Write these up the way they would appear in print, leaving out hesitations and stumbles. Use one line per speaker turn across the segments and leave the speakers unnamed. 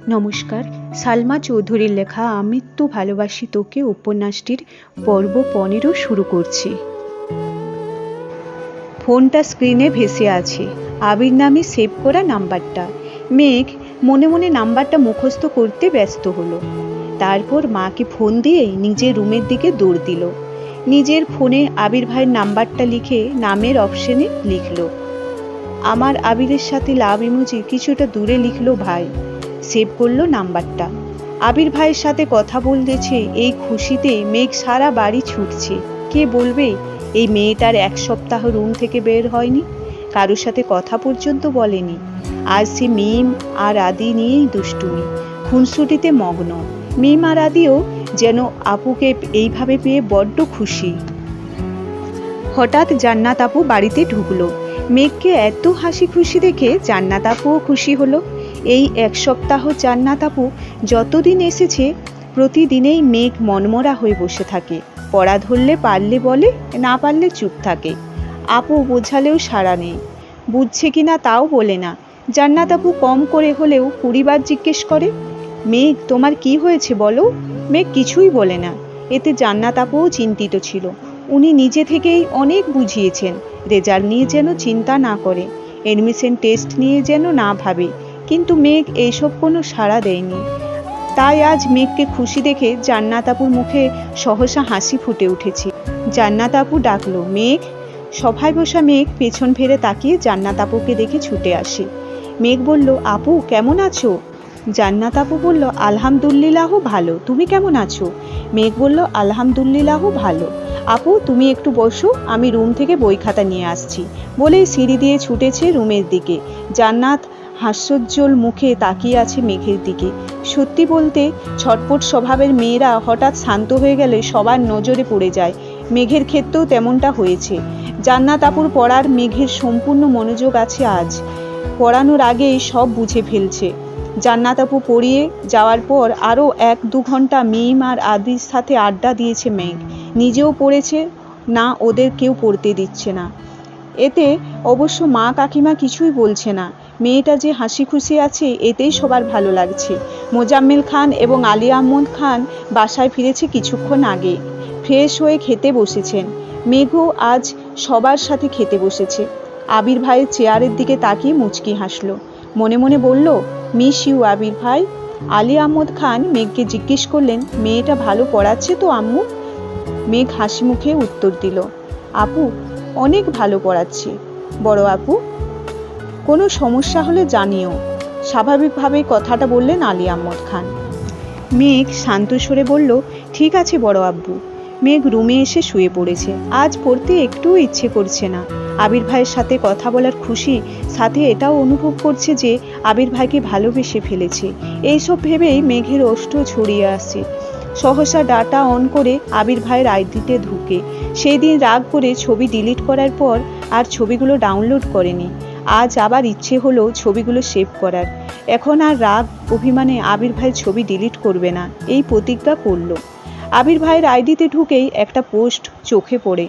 নমস্কার। সালমা চৌধুরীর লেখা আমৃত্যু ভালোবাসি তোকে উপন্যাসটির পর্ব 15 শুরু করছি। ফোনটা স্ক্রিনে ভেসে আছে আবির নামে সেভ করা নাম্বারটা। মেঘ মনে মনে নাম্বারটা মুখস্থ করতে ব্যস্ত হলো। তারপর মাকে ফোন দিয়ে নিজের রুমের দিকে দৌড় দিল। নিজের ফোনে আবির ভাইয়ের নাম্বারটা লিখে নামের অপশনে লিখল। আমার আবিরের সাথে লাভ ইমোজি কিছুটা দূরে লিখলো ভাই। সেভ করলো নাম্বারটা। আবির ভাইয়ের সাথে কথা বলতেছে এই খুশিতে মেঘ সারা বাড়ি ছুটছে। কে বলবে এই মেয়েটার এক সপ্তাহ রুম থেকে বের হয়নি, কারোর সাথে কথা পর্যন্ত বলেনি। আজ সে মিম আর আদি নিয়েই দুষ্টুমি খুনসুটিতে মগ্ন। মিম আর আদিও যেন আপুকে এইভাবে পেয়ে বড্ড খুশি। হঠাৎ জান্নাত আপু বাড়িতে ঢুকলো। মেঘকে এত হাসি খুশি দেখে জান্নাত আপুও খুশি হলো। এই এক সপ্তাহ জান্নাত আপু যতদিন এসেছে প্রতিদিনেই মেঘ মনমরা হয়ে বসে থাকে। পড়া ধরলে পারলে বলে, না পারলে চুপ থাকে। আপু বোঝালেও সাড়া নেই, বুঝছে কিনা তাও বলে না। জান্নাত আপু কম করে হলেও 20 বার জিজ্ঞেস করে, মেঘ তোমার কি হয়েছে বলো। মেঘ কিছুই বলে না। এতে জান্নাত আপুও চিন্তিত ছিল। উনি নিজে থেকেই অনেক বুঝিয়েছেন রেজাল্ট নিয়ে যেন চিন্তা না করে, এডমিশন টেস্ট নিয়ে যেন না ভাবে, কিন্তু মেঘ এইসব কোনো সাড়া দেয়নি। তাই আজ মেঘকে খুশি দেখে জান্নাত আপুর মুখে সহসা হাসি ফুটে উঠেছে। জান্নাত আপু ডাকলো, মেঘ। সভায় বসা মেঘ পেছন ফিরে তাকিয়ে জান্নাত আপুকে দেখে ছুটে আসে। মেঘ বলল, আপু কেমন আছো? জান্নাত আপু বলল, আলহামদুলিল্লাহ ভালো, তুমি কেমন আছো? মেঘ বলল, আলহামদুলিল্লাহ ভালো। আপু তুমি একটু বসো, আমি রুম থেকে বই খাতা নিয়ে আসছি বলেই সিঁড়ি দিয়ে ছুটেছে রুমের দিকে। জান্নাত হাস্যোজ্জ্বল মুখে তাকিয়ে আছে মেঘের দিকে। সত্যি বলতে ছটপট স্বভাবের মেয়েরা হঠাৎ শান্ত হয়ে গেলে সবার নজরে পড়ে যায়। মেঘের ক্ষেত্রেও তেমনটা হয়েছে। জান্নাত আপুর পড়ার মেঘের সম্পূর্ণ মনোযোগ আছে আজ। পড়ানোর আগেই সব বুঝে ফেলছে। জান্নাত আপু পড়িয়ে যাওয়ার পর আরও 1-2 ঘন্টা মিম আর আদির সাথে আড্ডা দিয়েছে মেঘ। নিজেও পড়েছে না, ওদের কেউ পড়তে দিচ্ছে না। এতে অবশ্য মা কাকিমা কিছুই বলছে না। মেয়েটা যে হাসি খুশি আছে এতেই সবার ভালো লাগছে। মোজাম্মেল খান এবং আলী আহমদ খান বাসায় ফিরেছে কিছুক্ষণ আগে। ফ্রেশ হয়ে খেতে বসেছেন। মেঘও আজ সবার সাথে খেতে বসেছে। আবির ভাইয়ের চেয়ারের দিকে তাকিয়ে মুচকি হাসলো। মনে মনে বলল, মিস ইউ আবির ভাই। আলী আহমদ খান মেঘকে জিজ্ঞেস করলেন, মেয়েটা ভালো পড়াচ্ছে তো আম্মু? মেঘ হাসি মুখে উত্তর দিল, আপু অনেক ভালো পড়াচ্ছে বড় আপু, কোনো সমস্যা হলে জানিও। স্বাভাবিকভাবেই কথাটা বললেন আলী আহমদ খান। মেঘ শান্ত স্বরে বলল, ঠিক আছে বড় আব্বু। মেঘ রুমে এসে শুয়ে পড়েছে। আজ পড়তে একটুও ইচ্ছে করছে না। আবির ভাইয়ের সাথে কথা বলার খুশি, সাথে এটাও অনুভব করছে যে আবির ভাইকে ভালোবেসে ফেলেছে। এইসব ভেবেই মেঘের ওষ্ঠ ছড়িয়ে আসছে। সহসা ডাটা অন করে আবির ভাইয়ের আইডিতে ঢুকে। সেই দিন রাগ করে ছবি ডিলিট করার পর আর ছবিগুলো ডাউনলোড করেনি। আজ আবার ইচ্ছে হলো ছবিগুলো সেভ করার। এখন আর রাগ অভিমানে আবির ভাইয়ের ছবি ডিলিট করবে না, এই প্রতিজ্ঞা করলো। আবির ভাইয়ের আইডিতে ঢুকেই একটা পোস্ট চোখে পড়ে,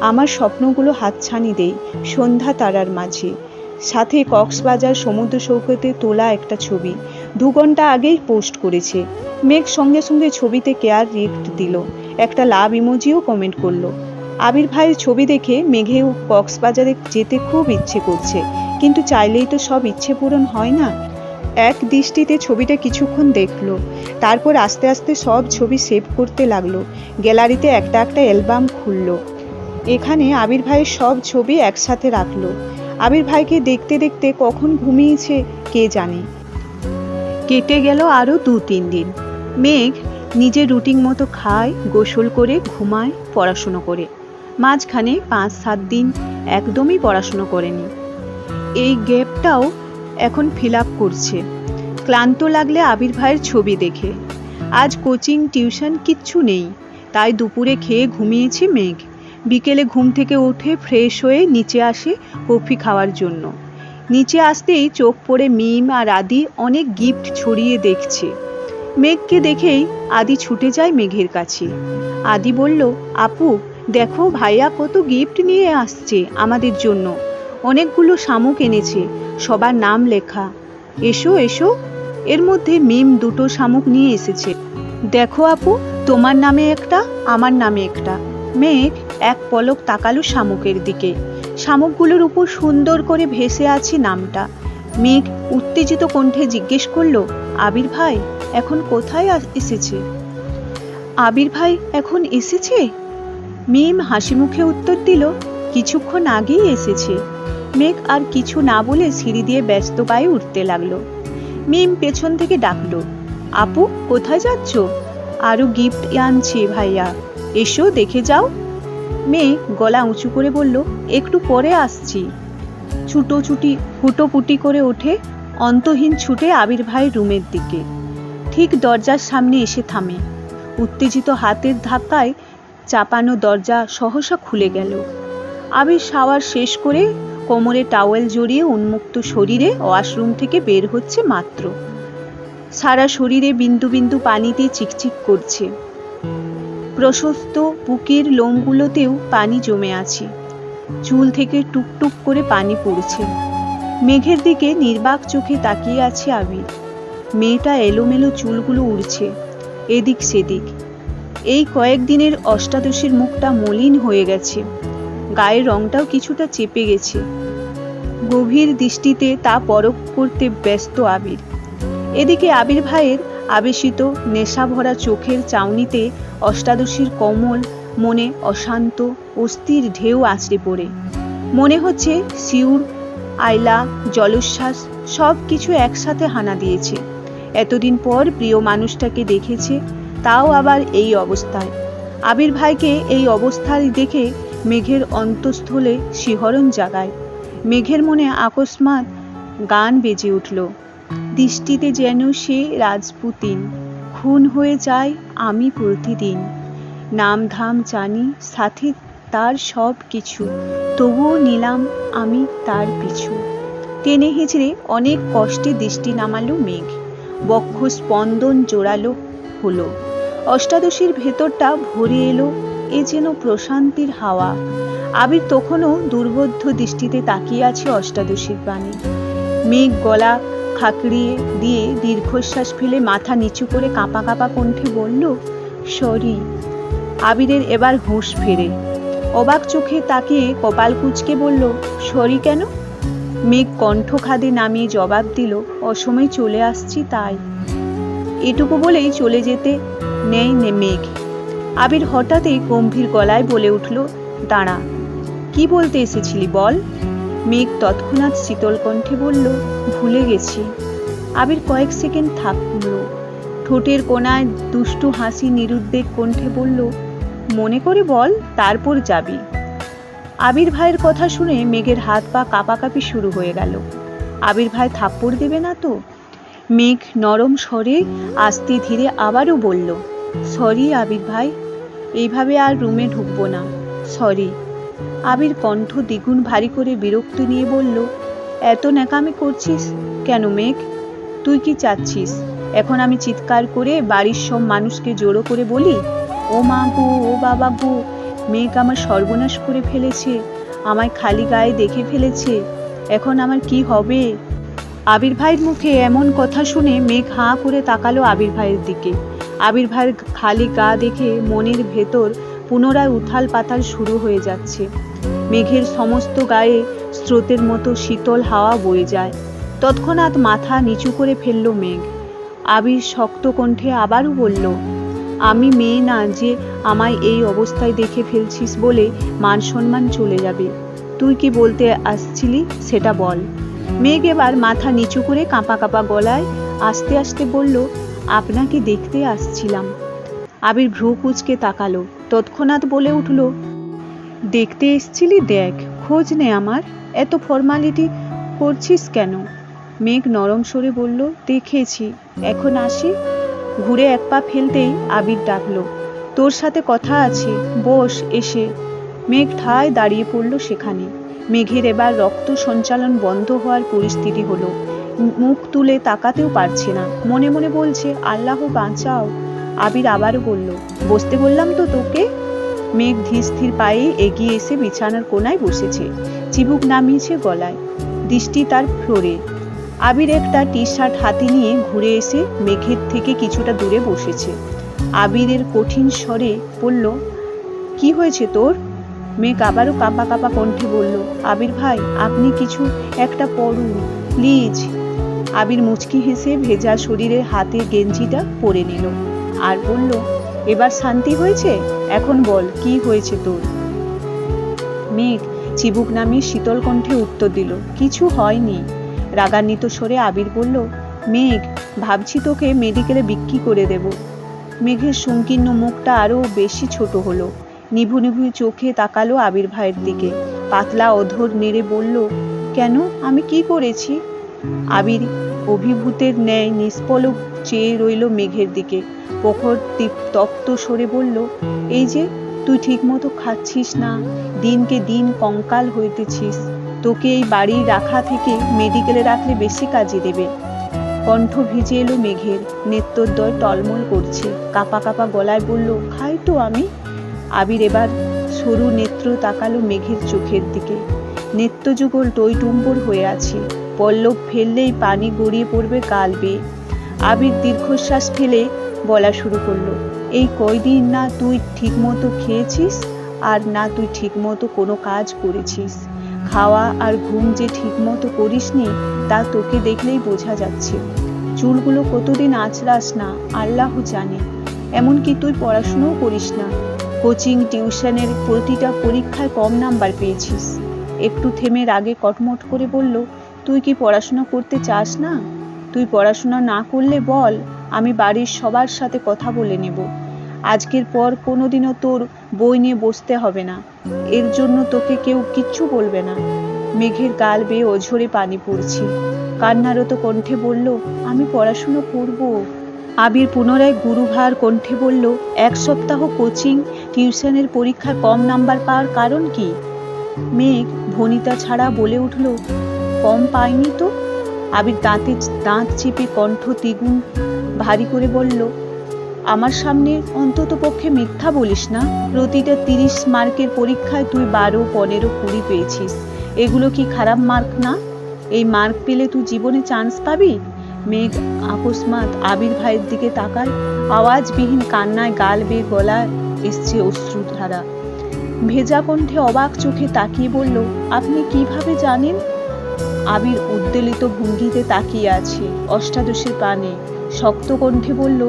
আমার স্বপ্নগুলো হাতছানি দেই সন্ধ্যা তারার মাঝে। সাথে কক্সবাজার সমুদ্র সৈকতে তোলা একটা ছবি 2 ঘন্টা আগেই পোস্ট করেছে। মেঘ সঙ্গে সঙ্গে ছবিতে কেয়ার রিয়েক্ট দিল, একটা লাভ ইমোজিও কমেন্ট করলো। আবির ভাইয়ের ছবি দেখে মেঘেও কক্সবাজারে যেতে খুব ইচ্ছে করছে, কিন্তু চাইলেই তো সব ইচ্ছে পূরণ হয় না। এক দৃষ্টিতে ছবিটা কিছুক্ষণ দেখলো, তারপর আস্তে আস্তে সব ছবি সেভ করতে লাগলো। গ্যালারিতে একটা একটা অ্যালবাম খুললো। এখানে আবির ভাইয়ের সব ছবি একসাথে রাখলো। আবির ভাইকে দেখতে দেখতে কখন ঘুমিয়েছে কে জানে। কেটে গেল আরও 2-3 দিন। মেঘ নিজের রুটিন মতো খায়, গোসল করে ঘুমায়, পড়াশুনো করে। মাঝখানে 5-7 দিন একদমই পড়াশুনো করেনি। এই গ্যাপটাও এখন ফিল আপ করছে। ক্লান্ত লাগলে আবির ভাইয়ের ছবি দেখে। আজ কোচিং টিউশন কিচ্ছু নেই, তাই দুপুরে খেয়ে ঘুমিয়েছে মেঘ। বিকেলে ঘুম থেকে উঠে ফ্রেশ হয়ে নিচে আসে কফি খাওয়ার জন্য। নিচে আসতেই চোখ পড়ে মিম আর আদি অনেক গিফট ছড়িয়ে দেখছে। মেঘকে দেখেই আদি ছুটে যায় মেঘের কাছে। আদি বলল, আপু দেখো ভাইয়া কত গিফট নিয়ে আসছে আমাদের জন্য। অনেকগুলো শামুক এনেছে, সবার নাম লেখা। এসো এসো। এর মধ্যে মিম দুটো শামুক নিয়ে এসেছে। দেখো আপু, তোমার নামে একটা, আমার নামে একটা। মেঘ এক পলক তাকালো শামুকের দিকে। শামুকগুলোর উপর সুন্দর করে ভেসে আছে নামটা। মেঘ উত্তেজিত কণ্ঠে জিজ্ঞেস করলো, আবির ভাই এখন কোথায় এসেছে? আবির ভাই এখন এসেছে? মিম হাসি মুখে উত্তর দিল, কিছুক্ষণ আগেই এসেছে। মেঘ আর কিছু না বলে সিঁড়ি দিয়ে ব্যস্ত পায়ে উঠতে লাগলো। মিম পেছন থেকে ডাকলো, আপু কোথায় যাচ্ছ? আরো গিফট আনছি ভাইয়া, এসো দেখে যাও। মেয়ে গলা উঁচু করে বলল, একটু পরে আসছি। হুটোপুটি করে ওঠে, অন্তহীন ছুটে আবির ভাইয়ের রুমের দিকে। ঠিক দরজার সামনে এসে থামে। উত্তেজিত হাতের ধাক্কায় চাপানো দরজা সহসা খুলে গেল। আবির শাওয়ার শেষ করে কোমরে টাওয়েল জড়িয়ে উন্মুক্ত শরীরে ওয়াশরুম থেকে বের হচ্ছে মাত্র। সারা শরীরে বিন্দু বিন্দু পানিতে চিকচিক করছে। প্রশস্ত বুকের লোমগুলোতেও পানি জমে আছে। চুল থেকে টুকটুক করে পানি পড়ছে। মেঘের দিকে নির্বাক চোখে তাকিয়ে আছে আবির। মেয়েটা এলোমেলো চুলগুলো উড়ছে এদিক সেদিক। এই কয়েকদিনের অষ্টাদশীর মুখটা মলিন হয়ে গেছে, গায়ের রংটাও কিছুটা চেপে গেছে। গভীর দৃষ্টিতে তা পরখ করতে ব্যস্ত আবির। এদিকে আবির ভাইয়ের আবেশিত নেশা ভরা চোখের চাউনিতে অষ্টাদশীর কোমল মনে অশান্ত অস্থির ঢেউ আছড়ে পড়ে। মনে হচ্ছে শিউর, আইলা, জলোচ্ছ্বাস সব কিছু একসাথে হানা দিয়েছে। এতদিন পর প্রিয় মানুষটাকে দেখেছে, তাও আবার এই অবস্থায়। আবির ভাইকে এই অবস্থায় দেখে মেঘের অন্তঃস্থলে শিহরণ জাগায়। মেঘের মনে আকস্মাৎ গান বেজে উঠল, দৃষ্টিতে যেন সে রাজপুতিন, খুন হয়ে যায় আমি প্রতিদিন। নাম ধাম জানি সাথে তার সব কিছু, তবুও নিলাম আমি তার পিছু। টেনে হিচড়ে অনেক কষ্টে দৃষ্টি নামালো মেঘ। বক্ষ স্পন্দন জোরালো হলো। অষ্টাদশীর ভেতরটা ভরে এলো এ যেন প্রশান্তির হাওয়া। আবির তখনও দুর্বোধ্য দৃষ্টিতে তাকিয়ে আছে অষ্টাদশীর পানে। মেঘ গলা খাকড়িয়ে দিয়ে দীর্ঘশ্বাস ফেলে মাথা নিচু করে কাঁপা কাঁপা কণ্ঠে বলল, সরি। আবিরের এবার হুঁশ ফেরে। অবাক চোখে তাকিয়ে কপাল কুঁচকে বলল, সরি কেন? মেঘ কণ্ঠ খাদে নামিয়ে জবাব দিল, অসময়ে চলে আসছি তাই। এটুকু বলেই চলে যেতে নেই মেঘ। আবির হঠাৎই গম্ভীর গলায় বলে উঠল, দাঁড়া, কি বলতে এসেছিলি বল? মেঘ তৎক্ষণাৎ শীতল কণ্ঠে বলল, ভুলে গেছি। আবির কয়েক সেকেন্ড থামল। ঠোঁটের কোণায় দুষ্টু হাসি নিরুদ্বেগ কণ্ঠে বলল, মনে করে বল, তারপর যাবি। আবির ভাইয়ের কথা শুনে মেঘের হাত পা কাঁপাকাঁপি শুরু হয়ে গেল। আবির ভাই থাপ্পড় দেবে না তো? মেঘ নরম স্বরে আস্তে ধীরে আবারও বলল, সরি আবির ভাই, এইভাবে আর রুমে ঢুকবো না, সরি। আবির কণ্ঠ দ্বিগুণ ভারী করে বিরক্ত নিয়ে বলল, এত ন্যাকামি করছিস কেন মেঘ? তুই কি চাচ্ছিস এখন আমি চিৎকার করে বাড়ির সব মানুষকে জড়ো করে বলি, ও মা গো, ও বাবা গো, মেঘ আমার সর্বনাশ করে ফেলেছে, আমায় খালি গায়ে দেখে ফেলেছে, এখন আমার কি হবে? আবির ভাইয়ের মুখে এমন কথা শুনে মেঘ হাঁ করে তাকালো আবির ভাইয়ের দিকে। আবির ভাইয়ের খালি গা দেখে মনের ভেতর পুনরায় উথাল পাতাল শুরু হয়ে যাচ্ছে। মেঘের সমস্ত গায়ে স্রোতের মতো শীতল হাওয়া বয়ে যায়। তৎক্ষণাৎ মাথা নিচু করে ফেলল মেঘ। আবির শক্ত কণ্ঠে আবারও বলল, আমি মেয়ে না যে আমায় এই অবস্থায় দেখে ফেলছিস বলে মান সম্মান চলে যাবে। তুই কি বলতে আসছিলি সেটা বল। মেঘ এবার মাথা নিচু করে কাঁপা কাঁপা গলায় আস্তে আস্তে বলল, আপনাকে দেখতে আসছিলাম। আবির ভ্রু কুঁচকে তাকালো। তৎক্ষণাৎ বলে উঠল, দেখতে এসছিলি? দেখ, খোঁজ নে আমার, এত ফর্মালিটি করছিস কেন? মেঘ নরম স্বরে বলল, দেখেছি, এখন আসি। ঘুরে এক পা ফেলতেই আবির ডাকলো, তোর সাথে কথা আছে, বস এসে। মেঘ ঠায় দাঁড়িয়ে পড়ল সেখানে। মেঘের এবার রক্ত সঞ্চালন বন্ধ হওয়ার পরিস্থিতি হলো। মুখ তুলে তাকাতেও পারছে না, মনে মনে বলছে, আল্লাহ বাঁচাও। আবির আবারও বলল, বসতে বললাম তো তোকে। মেঘ ধীর স্থির পায়ে এগিয়ে এসে বিছানার কোনায় বসেছে, চিবুক নামিয়েছে গলায়, দৃষ্টি তার ফ্লোরে। আবির একটা টি শার্ট হাতে নিয়ে ঘুরে এসে মেঘের থেকে কিছুটা দূরে বসেছে। আবিরের কঠিন স্বরে বলল, কি হয়েছে তোর? মেঘ আবারও কাঁপা কাঁপা কণ্ঠে বলল, আবির ভাই, আপনি কিছু একটা পড়ুন প্লিজ। আবির মুচকি হেসে ভেজা শরীরে হাতে গেঞ্জিটা পরে নিল আর বলল, এবার শান্তি হয়েছে? এখন বল, কি হয়েছে তোর? মেঘ চিবুক নামিয়ে শীতল কণ্ঠে উত্তর দিল, কিছু হয়নি। রাগান্বিত স্বরে আবির বলল, মেঘ, ভাবছি তোকে মেডিকেলে বিক্রি করে দেব। মেঘের সংকীর্ণ মুখটা আরো বেশি ছোট হলো। নিভু নিভু চোখে তাকালো আবির ভাইয়ের দিকে। পাতলা অধর নেড়ে বলল, কেন, আমি কি করেছি? আবির অভিভূতের ন্যায় নিষ্পলক চেয়ে রইল মেঘের দিকে। প্রখর তপ্ত স্বরে বলল, এই যে তুই ঠিক মতো খাচ্ছিস না, দিনকে দিন কঙ্কাল হইতেছিস। তোকে এই বাড়ি রাখা থেকে মেডিকেলে রাখলে বেশি কাজে দেবে। কণ্ঠ ভিজে এলো মেঘের, নেত্রদ্বয় টলমল করছে। কাঁপা কাঁপা গলায় বলল, খাই তো আমি। আবির এবার সরু নেত্র তাকালো মেঘের চোখের দিকে। নেত্রযুগল টইটুম্বর হয়ে আছে, পল্লব ফেললেই পানি গড়িয়ে পড়বে গাল বেয়ে। আবির দীর্ঘশ্বাস ফেলে বলা শুরু করলো, এই কয়দিন না তুই ঠিকমতো খেয়েছিস আর না তুই ঠিকমতো কোনো কাজ করেছিস। খাওয়া আর ঘুম যে ঠিকমতো করিসনি তা তোকে দেখলেই বোঝা যাচ্ছে। চুলগুলো কতদিন আঁচড়াস না আল্লাহ জানে। এমনকি তুই পড়াশুনোও করিস না। কোচিং টিউশনের প্রতিটা পরীক্ষায় কম নাম্বার পেয়েছিস। একটু থেমে রাগে কটমট করে বলল, তুই কি পড়াশোনা করতে চাস না? তুই পড়াশোনা না করলে বল, আমি বাড়ির সবার সাথে কথা বলে নেব। আজকের পর কোনোদিনও তোর বই নিয়ে বসতে হবে না। এর জন্য তোকে কেউ কিচ্ছু বলবে না। মেঘের গাল বেয়ে অঝরে পানি পড়ছে। কান্নারত কণ্ঠে বলল, আমি পড়াশুনো করব। আবির পুনরায় গুরুভার কণ্ঠে বলল, এক সপ্তাহ কোচিং টিউশনের পরীক্ষায় কম নাম্বার পাওয়ার কারণ কি? মেঘ ভনিতা ছাড়া বলে উঠল, কম পাইনি তো। আবির দাঁত চেপে কণ্ঠ দ্বিগুণ ভারী করে বলল, আমার সামনে অন্তত পক্ষে মিথ্যা বলিস না। প্রতিটা 30 মার্কের পরীক্ষায় তুই 12, 15, 20 পেয়েছিস। এগুলো কি খারাপ মার্ক না? এই মার্ক পেলে তুই জীবনে চান্স পাবি? মেঘ আকস্মাৎ আবির ভাইয়ের দিকে তাকায়। আওয়াজবিহীন কান্নায় গাল বেয়ে গলায় এসছে অশ্রুধারা। ভেজা কণ্ঠে অবাক চোখে তাকিয়ে বলল, আপনি কিভাবে জানেন? আবির উদ্বেলিত ভঙ্গিতে তাকিয়ে আছে অষ্টাদশের পানে। শক্ত কণ্ঠে বলল,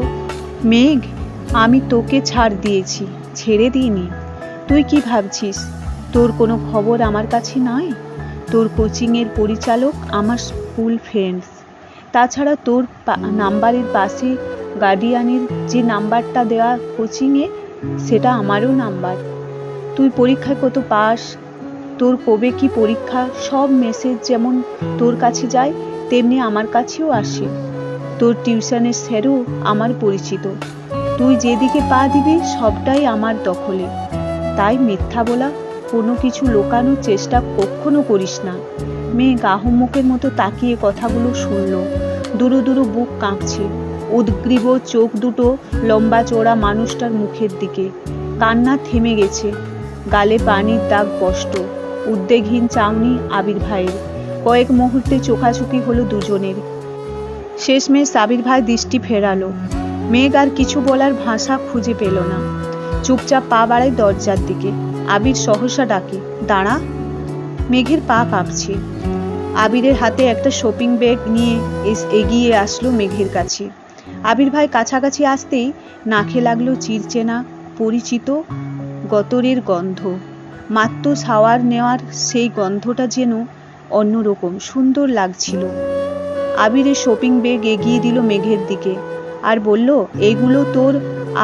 মেঘ, আমি তোকে ছাড় দিয়েছি, ছেড়ে দিইনি। তুই কি ভাবছিস তোর কোনো খবর আমার কাছে নাই? তোর কোচিংয়ের পরিচালক আমার স্কুল ফ্রেন্ডস। তাছাড়া তোর নাম্বারের পাশে গার্ডিয়ানের যে নাম্বারটা দেওয়া কোচিংয়ে, সেটা আমারও নাম্বার। তুই পরীক্ষায় কত পাস, তোর কবে কি পরীক্ষা, সব মেসেজ যেমন তোর কাছে যায় তেমনি আমার কাছেও আসে। তোর টিউশনের স্যারও আমার পরিচিত। তুই যেদিকে পা দিবি সবটাই আমার দখলে। তাই মিথ্যা বলা, কোনো কিছু লোকানোর চেষ্টা কখনো করিস না। মেয়ে গাহমুখের মতো তাকিয়ে কথাগুলো শুনল। দুরু দুরু বুক কাঁপছে। উদ্গ্রীব চোখ দুটো লম্বা চওড়া মানুষটার মুখের দিকে। কান্না থেমে গেছে। গালে পানির দাগ স্পষ্ট। উদ্বেগহীন চাউনি আবির ভাইয়ের। কয়েক মুহূর্তে চোখাচোখি হলো দুজনের। শেষমেশ আবির ভাই দৃষ্টি ফেরালো। মেঘ আর কিছু বলার ভাষা খুঁজে পেল না। চুপচাপ পা বাড়ায় দরজার দিকে। আবির সহসা ডাকে, দাঁড়া। মেঘের পা কাঁপছে। আবিরের হাতে একটা শপিং ব্যাগ নিয়ে এগিয়ে আসলো মেঘের কাছে। আবির ভাই কাছাকাছি আসতেই নাকে লাগলো চিরচেনা পরিচিত গতরের গন্ধ। মাত্র শাওয়ার নেওয়ার সেই গন্ধটা যেন অন্যরকম সুন্দর লাগছিল। আবিরের শপিং ব্যাগ এগিয়ে দিল মেঘের দিকে আর বলল, এগুলো তোর।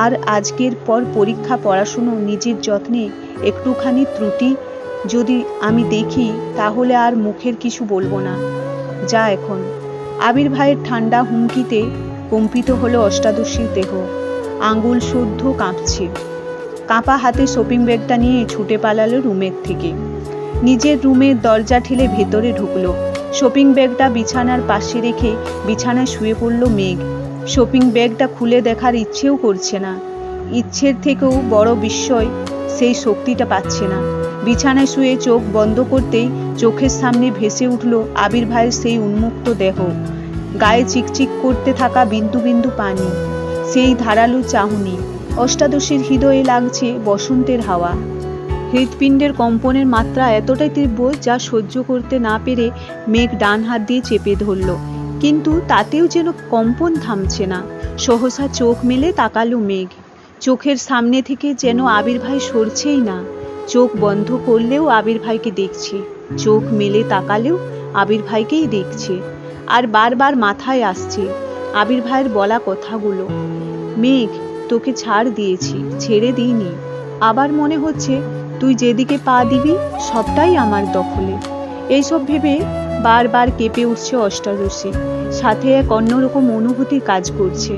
আর আজকের পর পরীক্ষা, পড়াশুনো, নিজের যত্নে একটুখানি ত্রুটি যদি আমি দেখি তাহলে আর মুখের কিছু বলবো না। যা এখন। আবির ভাইয়ের ঠান্ডা হুমকিতে কম্পিত হলো অষ্টাদশীর দেহ। আঙ্গুল শুদ্ধ কাঁপছে। কাঁপা হাতে শপিং ব্যাগটা নিয়ে ছুটে পালালো রুমের থেকে। নিজের রুমের দরজা ঠেলে ভেতরে ঢুকলো। শপিং ব্যাগটা বিছানার পাশে রেখে বিছানায় শুয়ে পড়ল মেঘ। শপিং ব্যাগটা খুলে দেখার ইচ্ছেও করছে না। ইচ্ছের থেকেও বড় বিস্ময়, সেই শক্তিটা পাচ্ছে না। বিছানায় শুয়ে চোখ বন্ধ করতেই চোখের সামনে ভেসে উঠল আবির ভাইয়ের সেই উন্মুক্ত দেহ, গায়ে চিকচিক করতে থাকা বিন্দু বিন্দু পানি, সেই ধারালো চাহনি। অষ্টাদশীর হৃদয়ে লাগছে বসন্তের হাওয়া। হৃৎপিণ্ডের কম্পনের মাত্রা এতটাই তীব্র যা সহ্য করতে না পেরে মেঘ ডান হাত দিয়ে চেপে ধরল, কিন্তু তাতেও যেন কম্পন থামছে না। সহসা চোখ মেলে তাকালো মেঘ। চোখের সামনে থেকে যেন আবির ভাই সরছেই না। চোখ বন্ধ করলেও আবির ভাইকে দেখছে, চোখ মেলে তাকালেও আবির ভাইকেই দেখছে। আর বারবার মাথায় আসছে আবির ভাইয়ের বলা কথাগুলো, মেঘ তোকে ছাড় দিয়েছি, ছেড়ে দিইনি। আবার মনে হচ্ছে তুই যেদিকে পা দিবি সবটাই আমার দখলে। এইসব ভেবে বারবার কেঁপে উঠছে অষ্টাদশী। সাথে এক অন্যরকম অনুভূতি কাজ করছে।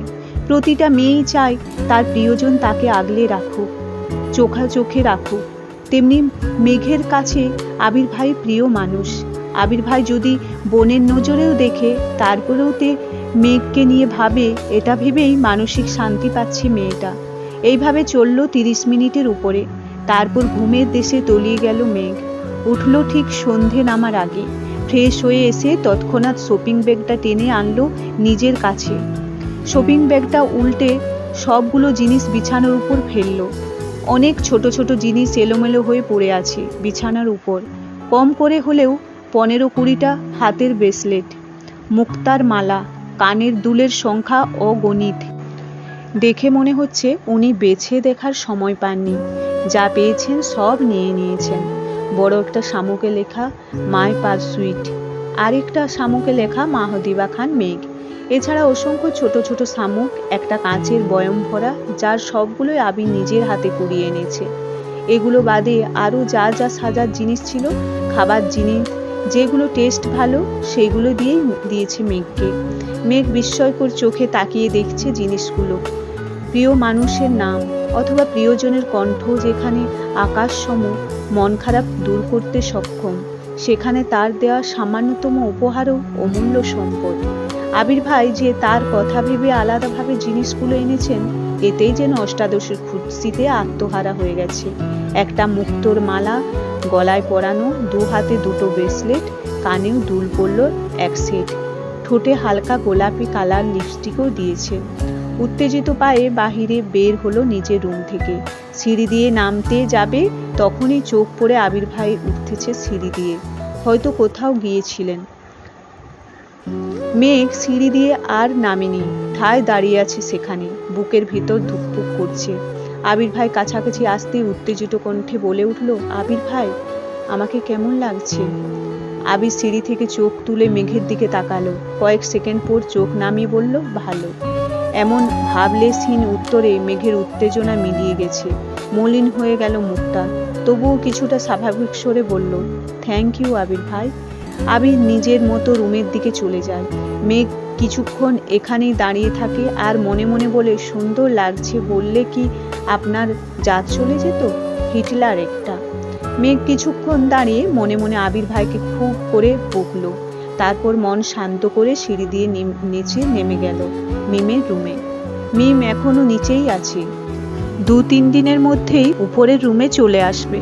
প্রতিটা মেয়েই চায় তার প্রিয়জন তাকে আগলে রাখুক, চোখে রাখুক। তেমনি মেঘের কাছে আবির ভাই প্রিয় মানুষ। আবির ভাই যদি বোনের নজরেও দেখে, তারপরেও মেঘকে নিয়ে ভাবে, এটা ভেবেই মানসিক শান্তি পাচ্ছে মেয়েটা। এইভাবে চলল 30 মিনিটের উপরে। তারপর ঘুমের দেশে তলিয়ে গেল মেঘ। উঠল ঠিক সন্ধে নামার আগে। ফ্রেশ হয়ে এসে তৎক্ষণাৎ শপিং ব্যাগটা টেনে আনলো নিজের কাছে। শপিং ব্যাগটা উল্টে সবগুলো জিনিস বিছানার উপর ফেললো। অনেক ছোট ছোট জিনিস এলোমেলো হয়ে পড়ে আছে বিছানার উপর। কম করে হলেও 15-20টা হাতের ব্রেসলেট, মুক্তার মালা, কানের দুলের সংখ্যা অগণিত। দেখে মনে হচ্ছে উনি বেছে দেখার সময় পাননি, যা পেয়েছেন সব নিয়ে নিয়েছেন। বড় একটা শামুকে লেখা মাই পারসুইট, আরেকটা শামুকে লেখা মাহদিবা খান মেঘ। এছাড়া অসংখ্য ছোট ছোট শামুক, একটা কাঁচের বয়ম ভরা, যার সবগুলোই আবির নিজের হাতে কুড়িয়ে এনেছে। এগুলো বাদে আরও যা যা সাজার জিনিস ছিল, খাবার জিনিস, যেগুলো টেস্ট ভালো সেগুলো দিয়েই দিয়েছে মেঘকে। মেঘ বিস্ময়কর চোখে তাকিয়ে দেখছে জিনিসগুলো। প্রিয় মানুষের নাম অথবা প্রিয়জনের কণ্ঠ যেখানে আকাশসম মন খারাপ দূর করতে সক্ষম, সেখানে তার দেওয়া সামান্যতম উপহারও অমূল্য সম্পদ। আবির ভাই যে তার কথা ভেবে আলাদাভাবে জিনিসগুলো এনেছেন, এতেই যেন অষ্টাদশীর খুশিতে আত্মহারা হয়ে গেছে। একটা মুক্তোর মালা গলায় পরানো, 2 হাতে 2টো ব্রেসলেট, কানেও দুল পড়ল 1 সেট, ঠোঁটে হালকা গোলাপি কালার লিপস্টিকও দিয়েছে। উত্তেজিত পায়ে বাহিরে বের হলো নিজের রুম থেকে। সিঁড়ি দিয়ে নামতে যাবে তখনই চোখ পড়ে আবির ভাই উঠতেছে সিঁড়ি দিয়ে, হয়তো কোথাও গিয়েছিলেন। মেঘ সিঁড়ি দিয়ে আর নামেনি, ঠায় দাঁড়িয়ে আছে সেখানে, বুকের ভিতর ধুকপুক করছে। আবির ভাই কাছাকাছি আসতেই উত্তেজিত কণ্ঠে বলে উঠল, আবির ভাই আমাকে কেমন লাগছে? আবির সিঁড়ি থেকে চোখ তুলে মেঘের দিকে তাকালো। কয়েক সেকেন্ড পর চোখ নামিয়ে বলল, ভালো। এমন ভাবলেশহীন উত্তরে মেঘের উত্তেজনা মিলিয়ে গেছে, মলিন হয়ে গেল মুখটা। তবুও কিছুটা স্বাভাবিক স্বরে বলল, থ্যাংক ইউ আবির ভাই। আবির নিজের মতো রুমের দিকে চলে যায়। মেঘ কিছুক্ষণ এখানেই দাঁড়িয়ে থাকে আর মনে মনে বলে, সুন্দর লাগছে বললে কি আপনার জাত চলে যেত? হিটলার একটা। মেঘ কিছুক্ষণ দাঁড়িয়ে মনে মনে আবির ভাইকে খুব করে বকলো। তারপর মন শান্ত করে সিঁড়ি দিয়ে নিচে নেমে গেল মিমের রুমে। মিম এখনো নিচেই আছে, 2-3 দিনের মধ্যেই উপরের রুমে চলে আসবে।